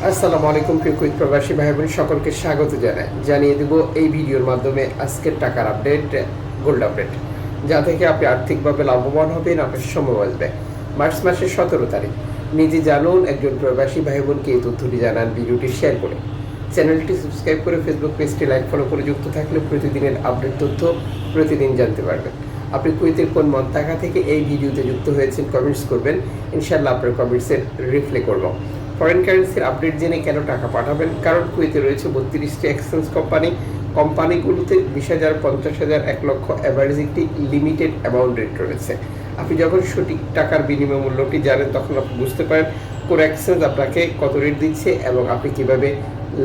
আসসালামু আলাইকুম প্রিয় কুইত প্রবাসী ভাই বোন সকলকে স্বাগত জানিয়ে দেব এই ভিডিওর মাধ্যমে আজকের টাকার আপডেট, গোল্ড আপডেট, যা থেকে আপনি আর্থিকভাবে লাভবান হবেন, আপনার সময় আসবে। মার্চ মাসের 17 তারিখ নিজে জানুন, একজন প্রবাসী ভাই বোনকে এই তথ্যটি জানান ভিডিওটি শেয়ার করে। চ্যানেলটি সাবস্ক্রাইব করে ফেসবুক পেজটি লাইক ফলো করে যুক্ত থাকলে প্রতিদিনের আপডেট তথ্য প্রতিদিন জানতে পারবেন। আপনি কুয়েতের কোন মন্তাকা থেকে এই ভিডিওতে যুক্ত হয়েছেন কমেন্টস করবেন, ইনশাআল্লাহ আপনার কমেন্টসের রিপ্লাই করব। ফরেন কারেন্সির আপডেট জেনে কেন টাকা পাঠাবেন? কারণ কুয়েতে রয়েছে 32টি এক্সচেঞ্জ কোম্পানিগুলোতে 20,000, 50,000, 1 লক্ষ অ্যাভারেজ একটি লিমিটেড অ্যামাউন্ট রেট রয়েছে। আপনি যখন সঠিক টাকার বিনিময় মূল্যটি জানেন তখন আপনি বুঝতে পারেন কোন এক্সচেঞ্জ আপনাকে কত রেট দিচ্ছে এবং আপনি কিভাবে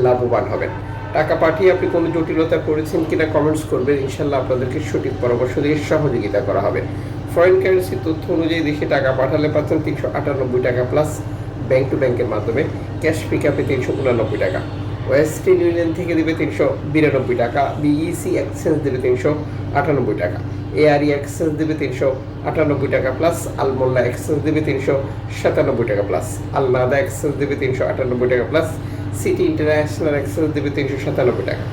লাভবান হবেন। টাকা পাঠিয়ে আপনি কোনো জটিলতা করেছেন কিনা কমেন্টস করবেন, ইনশাল্লাহ আপনাদেরকে সঠিক পরামর্শ দিয়ে সহযোগিতা করা হবে। ফরেন কারেন্সির তথ্য অনুযায়ী দেশে টাকা পাঠালে পাচ্ছেন 398 টাকা প্লাস ব্যাংক টু ব্যাংকের মাধ্যমে, ক্যাশ পিক আপে 389 টাকা, ওয়েস্টার্ন ইউনিয়ন থেকে দেবে 392 টাকা, বিইসি এক্সচেঞ্জ দেবে 398 টাকা, এআরই এক্সচেঞ্জ দেবে 398 টাকা প্লাস, আলমোল্লা এক্সচেঞ্জ দেবে 397 টাকা প্লাস, আলনাদা এক্সচেঞ্জ দেবে 398 টাকা প্লাস, সিটি ইন্টারন্যাশনাল এক্সচেঞ্জ দেবে 397 টাকা,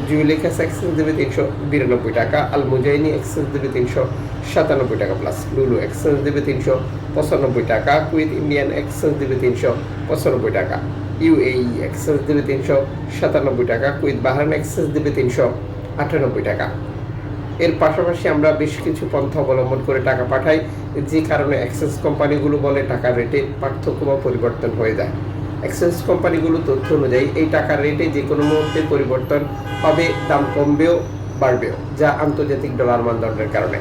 জুয়েলিকাস এক্সচেঞ্জ দেবে 392 টাকা, আল মুজাইনি এক্সচেঞ্জ দেবে 397 টাকা প্লাস, লুলু এক্সচেঞ্জ দেবে 395 টাকা, কুয়েত ইন্ডিয়ান এক্সচেঞ্জ দেবে 395 টাকা, ইউএই এক্সচেঞ্জ দেবে 397 টাকা, কুয়েত বাহরাইন এক্সচেঞ্জ দেবে 398 টাকা। এর পাশাপাশি আমরা বেশ কিছু পন্থা অবলম্বন করে টাকা পাঠাই, যে কারণে এক্সচেঞ্জ কোম্পানিগুলো বলে টাকার রেটে পার্থক্য বা পরিবর্তন হয়ে যায়। এক্সচেঞ্জ কোম্পানিগুলো তথ্য অনুযায়ী এই টাকার রেটে যে কোনো মুহূর্তে পরিবর্তন হবে, দাম কমবেও বাড়বেও, যা আন্তর্জাতিক ডলার মানদণ্ডের কারণে।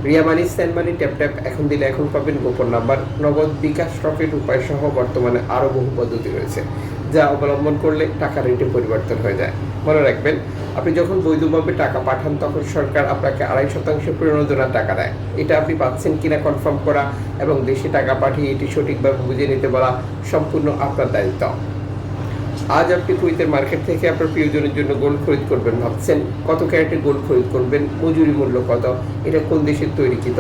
রিয়া মানি, স্যান্ড মানি, ট্যাপ এখন দিলে এখন পাবেন, গোপন নাম্বার, নগদ, বিকাশ, রকেট উপায় সহ বর্তমানে আরও বহু পদ্ধতি রয়েছে, যা অবলম্বন করলে টাকার রেটে পরিবর্তন হয়ে যায়। মনে রাখবেন, আপনি যখন বৈধভাবে টাকা পাঠান তখন সরকার আপনাকে 2.5% প্রণোদনার টাকা দেয়। এটা আপনি পাচ্ছেন কিনা কনফার্ম করা এবং দেশে টাকা পাঠিয়ে এটি সঠিকভাবে বুঝে নিতে বলা সম্পূর্ণ আপনার দায়িত্ব। আজ আপনি কুয়েতের মার্কেট থেকে আপনার প্রিয়জনের জন্য গোল্ড খরিদ করবেন ভাবছেন, কত ক্যারেটের গোল্ড খরিদ করবেন, মজুরি মূল্য কত, এটা কোন দেশের তৈরিকৃত,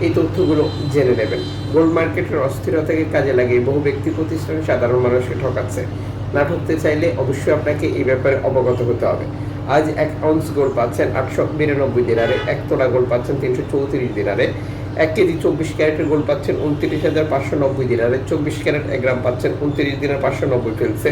এই তথ্যগুলো জেনে নেবেন। গোল্ড মার্কেটের অস্থিরতাকে কাজে লাগিয়ে বহু ব্যক্তি প্রতিষ্ঠান সাধারণ মানুষকে ঠকাচ্ছে। না ঠকতে চাইলে অবশ্যই আপনাকে এই ব্যাপারে অবগত হতে হবে। আজ 1 আউন্স গোল্ড পাচ্ছেন 892 দিনারে, 1 তোলা গোল্ড পাচ্ছেন 334 দিনারে, 1 কেজি 24 ক্যারেটের গোল্ড পাচ্ছেন 29,590 দিনারে, 24 ক্যারেট 1 গ্রাম পাচ্ছেন 29 দিনার 590 ফিলসে,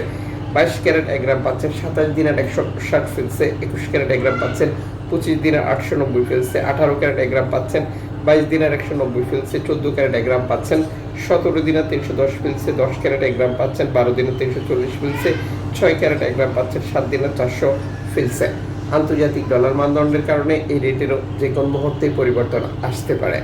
22 ক্যারেট 1 গ্রাম পাচ্ছেন 27 দিনার 160 ফিলসে, 21 ক্যারেট 1 গ্রাম পাচ্ছেন 25 দিনার 890 ফিলসে, 18 ক্যারেট 1 গ্রাম পাচ্ছেন 22 দিনার 190 ফিলসে, 14 ক্যারেট 1 গ্রাম পাচ্ছেন 17 দিনার 310 ফিলসে, 10 ক্যারেট 1 গ্রাম পাচ্ছেন 12 দিনার 340 ফিলসে, 6 ক্যারেট 1 গ্রাম পাচ্ছেন 7 দিনার 400 ফিলসে। আন্তর্জাতিক ডলার মানদণ্ডের কারণে এই রেটেরও যে কোনো মুহূর্তে পরিবর্তন আসতে পারে।